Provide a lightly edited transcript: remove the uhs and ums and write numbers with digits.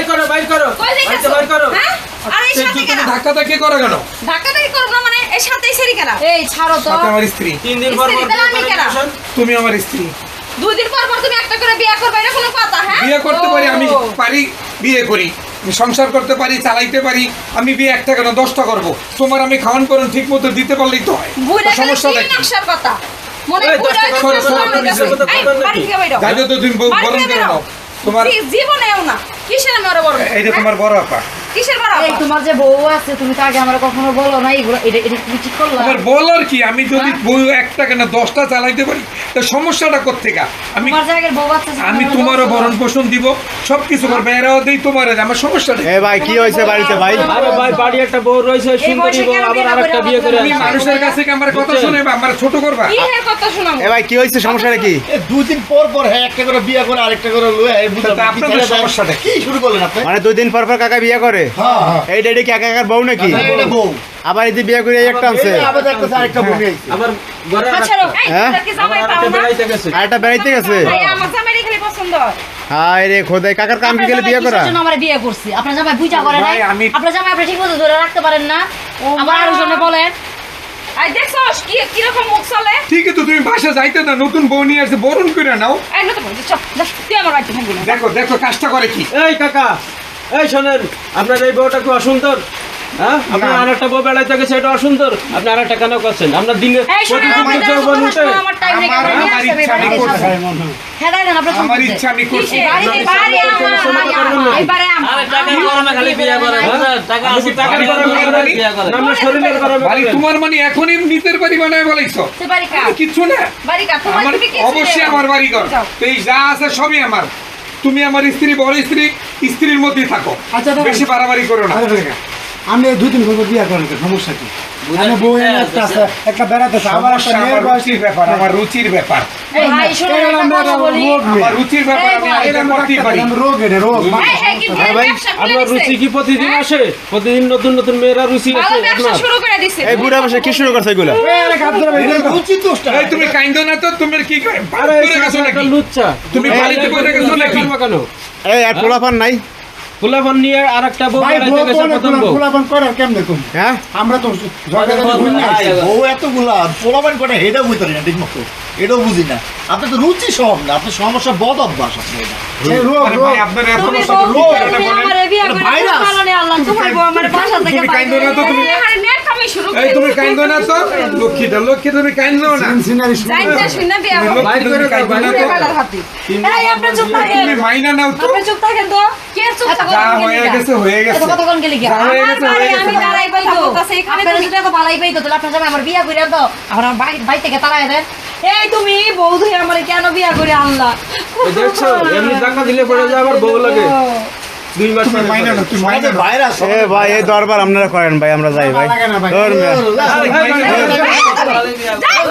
বাইর করো বাইর করো কই যাইতাছো বাইর করো হ্যাঁ আর এই সাথে কেন ধাক্কা করো কেন? ধাক্কা ধাক্কি করব না মানে এই সাথেই সেরি কেন এই ছাড়ো তো সাথে আমার স্ত্রী। 3 দিন পর পর তুমি আমার স্ত্রী। 2 দিন পর পর তুমি একটা করে বিয়ে করবে এটা কোনো কথা হ্যাঁ বিয়ে করতে পারি, আমি পারি, বিয়ে করি, আমি সংসার করতে পারি, চালাইতে পারি। আমি বিয়ে একটা কেন 10টা করব। তোমার আমি খাওয়ান করুন ঠিক মতো দিতে পারলেই তো হয়। বুইড়া সমস্যাটা কি কি? নকশার কথা মনে এই, বুইড়া 10 টাকা করে সরো, সামনে সরো, গেছে সরো, এই সরো, বাড়ি থেকে বাইরো যাইতো তো তুমি বরণ করে নাও। তোমার জীবনেও না কিসের আমি ওরে বড় এইটা তোমার বড় আপা। কিসের বড় এই তোমার যে বউ আছে তুমি তো আগে আমার কখনো বলো না এগুলো এটা তুমি ঠিক করলা আমার বলার কি, আমি যদি বউ একটা কেন 10টা চালাইতে পারি তো সমস্যাটা কোত্থেকে? আমি তোমার জায়গায় বউ আছে আমি তোমারও ভরণ পোষণ দিব, সবকিছু করবো, এরাও দেই তোমার। আমার সমস্যাটা কি? এ ভাই কি হয়েছে বাড়িতে ভাই? আরে ভাই বাড়ি একটা বউ রয়েছে সুন্দরী বউ আবার আরেকটা বিয়ে করে তুমি মানুষের কাছে কি আমার কথা শুনে আমার ছোট করবা? কি এর কথা শোনাবো এ ভাই কি হয়েছে, সমস্যাটা কি? দুদিন পর পর হ্যাঁ একটা করে বিয়ে করে আরেকটা করে লয়ে তা আপনাদের সমস্যাটা কি? কি শুরু করলেন আপনি? মানে 2 দিন পর পর কাকা বিয়ে করে? হ্যাঁ হ্যাঁ এই ডেডি কি একাকার বউ নাকি? এটা বউ আবার এই যে বিয়ে করে এই একটা আনছে, এই আবার একটা আরেকটা বউ নিয়ে আইছে। আবার ঘরে আচ্ছা এই হ্যাঁ? তোরা কি জামাই পাও আরেকটা না বেড়াইতে গেছে আর একটা বেড়াইতে গেছে। এই আমার জামাই খালি পছন্দ হায় রে খোদাই, কাকার কাম কি গেলে বিয়ে করা? আমার বিয়ে করছি আপনার জামাই বুঝা করে না ভাই, আমি- আপনার জামাই আপনি ঠিক মতো ধরে রাখতে পারেন না আমার আরো জন্য বলেন আই দেখছস কি কি রকম মুখ চলে ঠিকই তো, তুমি বাসা যাইতে না, নতুন বউ নিয়ে আসছে, বরণ করে নাও। এই নতুন বলছি চল তুই আমার বাড়িতে থাকবি না দেখো দেখো কাজটা করে কি। এই কাকা এই শোনেন আপনার এই বউটা কি অসুন্দর? হ্যাঁ আপনার আরেকটা বউ বেড়াইতে গেছে এটা অসুন্দর, আপনি আরেকটা কেন করছেন? আপনার দিনে এই শুনুন প্রতিদিন আমার যৌবন উঠে আমার টাইম নেই আমার- আমরা নিয়ে আমার আসবে ইচ্ছা আমি বাড়িতে করছি। হ্যাঁ দেন আপনার আমার ইচ্ছা আমি করছি। বাড়িতে বাড়ি আমার এবারে আমার আপনি কি টাকার গরমে করেন? না, আপনার শরীরের গরমে বাড়ি করেন? তোমার মানে এখনই নিতের বাড়ি বানায় বলাইছো? সে বাড়ি কার আমি কিচ্ছু না, বাড়ি কা তোমার আমার তুমি কি অবশ্যই আমার বাড়ি ঘর। যাও। তো এই যা আছে সবই আমার। তুমি আমার স্ত্রী, বড় স্ত্রী, স্ত্রীর মধ্যেই থাকো, আচ্ছা, দাঁড়ান। বেশি বাড়াবাড়ি করো না। আমি 2-3 বছর বিয়ে করেন, সমস্যা কি? আমি বউ এনে একটা আছে, একটা বেড়াতে আছে, আবার একটা সমস্যা মেয়ের আমার বয়স। রুচির ব্যাপার, আমার রুচির ব্যাপার, এই ভাই শুনুন এরকম একটা কথা একটা বলি রোগ নেই। আমার রুচির ব্যাপার। আমি এই আরেকটা এরকম করতেই একটা পারি। রোগ এটা, রোগ। এই এই কি হ্যাঁ ভাই, ব্যবসা করে আপনার রুচি কি প্রতিদিন আসে? প্রতিদিন নতুন নতুন মেয়েরা রুচি ভালো আছে ব্যবসা আপনার? শুরু করে দিছে এই বুড়া বসে কি শুরু করছে এগুলা? এই হাত ধরে বের এটা করো। উচিত দোষটা এই তুমি কাইন্দো না তো, তুমি কি করে আরে এই গেছো একটা নাকি? লুচ্চা। তুমি এই বাড়িতে এই বসে গেছো নাকি? করবা কেন? এই আর পোলাপান নাই? ফুলাফান নিয়ে আরেকটা বউ ভাই, বেড়াইতে বউ গেছে, তো প্রথম অনেক বউ। খোলাপান করে, কেমনে কম? হ্যাঁ আমরা তো ঝগড়া করে না। বউ এতগুলা পোলাবান করে এটা বুঝতে পারি না ঠিক মতো, এটাও বুঝি না। আপনার তো রুচি সব না, আপনার সমস্যা বদ অভ্যাস আপনার এটা। সেই রোগ, আরে রোগ। ভাই, আপনার এত তুমি বছর বউ রোগ কেন তুমি বলেন? আমারে বিয়ে করে ভাইরাস। ভালো নেই আল্লাহ তোমার বউ আমার বাসা থেকে তুমি কাইন্দো না তো, তুমি আরে নেট আমি শুরু এই তুমি কাইন্দো না তো, লক্ষ্মীটা লক্ষ্মী, তুমি কাইন্দো না। সিনারি শুরু করে। যাইতে শুনে বিয়া তুমি করো লক্ষ্মী, তুমি কাইন্দো না তো। বেলার হাতে এই আপনি চুপ থাকেন তুমি মাইনা নাও তো। আপনি চুপ থাকেন তো কে চুপ থাকো যা হয়ে গেছে হয়ে এত গেছে। কথা কোন গেলি কি যা হয়ে আমার গেছে বাড়ি হয়ে আমি গেছে। দাঁড়াই পাইতো এখানে আপনারা তুমি যদি এত ভালাই পাইতো তাহলে আপনার জামাই আমার বিয়া করে তো আমার বাড়ি থেকে তাড়াই দেন এই তুমি বউ ধুই আমার কেন বিয়া করে আনলা এই দেখছো এমনি টাকা দিলে পড়ে যায় আবার বউ লাগে 2 মাস তুমি মাইনা নাও, তুমি মাইনা আমাদের নাও। ভাইরাস এ ভাই এই দরবার আপনারা করেন ভাই, আমরা যাই ভাই। লাগে না ভাই। ধর মিয়া। আরে, মাইনা নাও। যাই